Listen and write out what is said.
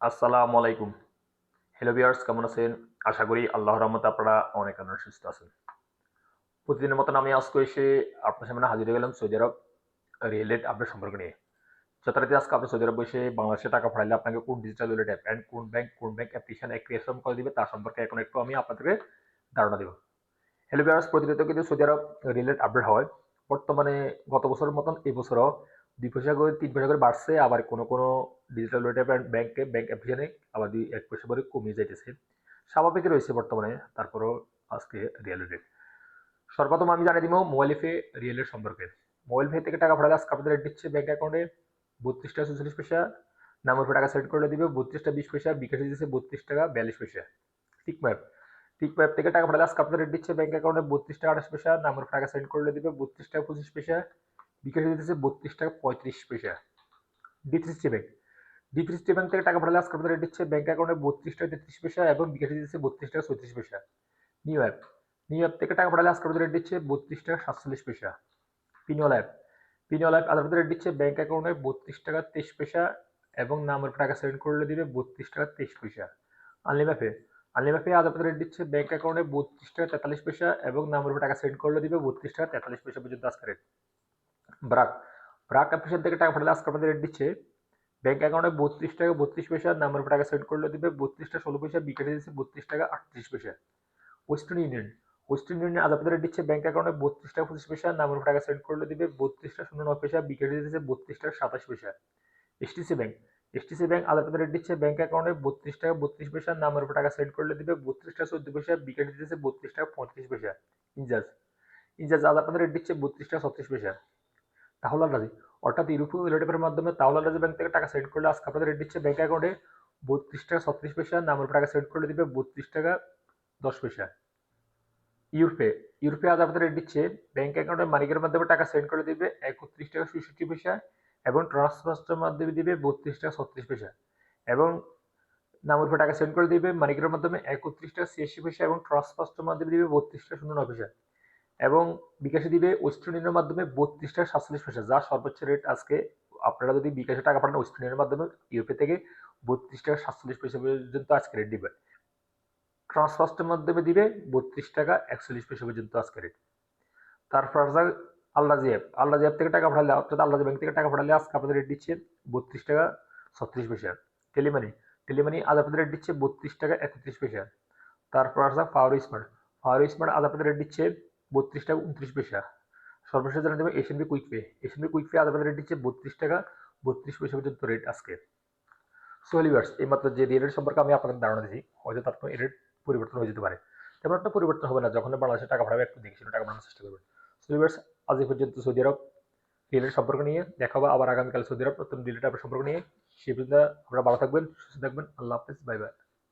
আসসালামু আলাইকুম। Hello viewers, কেমন আছেন? আশা করি আল্লাহর রহমতে আপনারা অনেক সুস্থ আছেন। প্রতিদিনের মতন আমি আজকে এসে আপনার সামনে হাজির হয়ে গেলাম সৌদি আরব রিয়েল রেট আপডেট সম্পর্ক নিয়ে। যথারীতি আজকে আপনি সৌদি আরব বসে বাংলাদেশে টাকা পাঠাইলে আপনাকে কোন ডিজিটাল ওয়ালেট অ্যাপ অ্যান্ড কোন ব্যাংক অ্যাপ্লিকেশন ক্রিয়েশন করে দিবে তার সম্পর্কে এখন একটু আমি আপনাদেরকে ধারণা দেব। হ্যালো ভিউয়ার্স, প্রতিনিয়ত কিন্তু সৌদি আরব রিয়েল রেট আপডেট হয়। বর্তমানে গত বছরের মতন এই বছরও ২ পয়সা করে ৩ পয়সা করে বাড়ছে, আবার কোনো digital wallet app and bank অ্যাপ্লিকেশনে আবার ১ পয়সা করে কমিয়ে যাইতেছে। স্বাভাবিকই রয়েছে বর্তমানে, তারপরও আজকে রিয়েল রেট। সর্বপ্রথম আমি জানিয়ে দিব মোবাইল পে রিয়েল রেট সম্পর্কে। মোবাইল পে থেকে টাকা পাঠালে আজকে আপনাদের রেট দিচ্ছে ব্যাংক অ্যাকাউন্টে ৩২ টাকা ৪৪ পয়সা, নামের উপর টাকা সেন্ড করলে দিবে ৩২ টাকা ২০ পয়সা, বিকাশে দিচ্ছে ৩২ টাকা ৪২ পয়সা। টিকম্যাপ থেকে টাকা পাঠালে আজকে আপনাদের রেট দিচ্ছে ব্যাংক অ্যাকাউন্টে ৩২ টাকা ২৮ পয়সা, নামের উপর টাকা সেন্ড করলে দিবে ৩২ টাকা ২৫ পয়সা, বিকাশে দিতেছে ৩২ টাকা ৩৫ পয়সা। ডি3সিটি ব্যাংক ডি3সিটি ব্যাংক থেকে টাকা পাঠালে আজকে আপনাদের রেট দিচ্ছে ব্যাংক অ্যাকাউন্টে ৩২ টাকা ৩৩ পয়সা এবং বিকাশে দিচ্ছে ৩২ টাকা ৩৬ পয়সা। নিউ অ্যাপ থেকে টাকা পাঠালে আজকে আপনাদের রেট দিচ্ছে ৩২ টাকা ৪৭ পয়সা। পিনিওল অ্যাপ আপনাদের রেট দিচ্ছে ব্যাংক অ্যাকাউন্টে ৩২ টাকা ২৩ পয়সা এবং নামের উপর টাকা সেন্ড করলে দিবে ৩২ টাকা ২৩ পয়সা। আনলিমাপে আজ আপনাদের রেট দিচ্ছে ব্যাংক অ্যাকাউন্টে ৩২ টাকা ৪৩ পয়সা এবং নামের উপর টাকা সেন্ড করলে দিবে ৩২ টাকা ৪৩ পয়সা পর্যন্ত আজকে রেট। ব্রাক ব্রাক অ্যাপ্লিকেশন থেকে টাকা পাঠালে আজকে আপনাদের রেট দিচ্ছে ব্যাংক অ্যাকাউন্টে ৩২ টাকা ৩২ পয়সা, নামের উপর টাকা সেন্ড করলে দিবে ৩২ টাকা ১৬ পয়সা, বিকাশে দিচ্ছে ৩২ টাকা ৩৮ পয়সা। ওয়েস্টার্ন ইউনিয়ন আজ আপনাদের দিচ্ছে ব্যাংক অ্যাকাউন্টে ৩২ টাকা ২৫ পয়সা, নামের উপর টাকা সেন্ড করলে দিবে ৩২ টাকা ০৯ পয়সা, বিকাশে দিচ্ছে ৩২ টাকা ২৭ পয়সা। এসটিসি ব্যাংক আজ আপনাদের দিচ্ছে ব্যাংক অ্যাকাউন্টে ৩২ টাকা ৩২ পয়সা, নামের উপর টাকা সেন্ড করলে দিবে ৩২ টাকা ১৪ পয়সা, বিকাশে দিচ্ছে ৩২ টাকা ৩৫ পয়সা। ইনজাজ আজ আপনাদের রেট দিচ্ছে ৩২ টাকা ৩৬ পয়সা। তাহলাল রাজি অর্থাৎ ইউরোপীয় রিলেটিভের মাধ্যমে তাহলাল রাজি ব্যাংক থেকে টাকা সেন্ড করলে আজকে আপনাদের রেট দিচ্ছে ব্যাংক অ্যাকাউন্টে ৩২ টাকা ৩৬ পয়সা, নামের উপর টাকা সেন্ড করলে দিবে ৩২ টাকা ১০ পয়সা। ইউরোপে আজ আপনাদের রেট দিচ্ছে ব্যাংক অ্যাকাউন্টে মানিকের মাধ্যমে টাকা সেন্ড করে দিবে ৩১ টাকা ৬৬ পয়সা এবং ট্রান্সফারের মাধ্যমে দিবে ৩২ টাকা ৩৬ পয়সা এবং নামের উপর টাকা সেন্ড করে দিবে মানিকের মাধ্যমে ৩১ টাকা ৮৬ পয়সা এবং ট্রান্সফারের মাধ্যমে দিবে ৩২ টাকা ০৯ পয়সা এবং বিকাশে দিবে ওয়েস্টার্ন ইউনিয়নের মাধ্যমে ৩২ টাকা ৪৭ পয়সা, যা সর্বোচ্চ রেট আজকে। আপনারা যদি বিকাশে টাকা পাঠান ওয়েস্টার্ন ইউনিয়নের মাধ্যমে ইউরোপে থেকে ৩২ টাকা ৪৭ পয়সা পর্যন্ত আজকে রেট দিবে। ট্রান্সফারের মাধ্যমে দিবে ৩২ টাকা ৪১ পয়সা পর্যন্ত আজকে রেট। তারপর আল্লাজি অ্যাপ থেকে টাকা পাঠালে অর্থাৎ আল্লাজি ব্যাংক থেকে টাকা পাঠালে আজকে আপনাদের রেট দিচ্ছে ৩২ টাকা ৩৬ পয়সা। টেলিমানি আজ আপনাদের রেট দিচ্ছে ৩২ টাকা ৩১ পয়সা। তারপর আসা ফাওয়ার স্মার্ট আজ আপনাদের রেট দিচ্ছে ৩২ টাকা ২৯ পয়সা। সর্বশেষ জানিয়ে দেবে এশিয়ান পে আজ আপনাদের রেট দিচ্ছে ৩২ টাকা ৩২ পয়সা পর্যন্ত রেট আজকে। সো লিভার্স, এই মাত্র যে রেট সম্পর্কে আমি আপনাদের ধারণা দিচ্ছি, হয়তো তার এই রেট পরিবর্তন হয়ে যেতে পারে। তেমন একটা পরিবর্তন হবে না, যখন বাংলাদেশে টাকা পাঠাবে একটু দেখে শুনে টাকা পাঠানোর চেষ্টা করবেন। সো লিভার্স, আজ এই পর্যন্ত সৌদি আরব রিলেটেড সম্পর্ক নিয়ে দেখা হবে আবার আগামীকাল সৌদি আরব নতুন রিলেটেড সম্পর্ক নিয়ে। সেই পর্যন্ত আপনারা ভালো থাকবেন, সুস্থ থাকবেন। আল্লাহ হাফেজ, বাই বাই।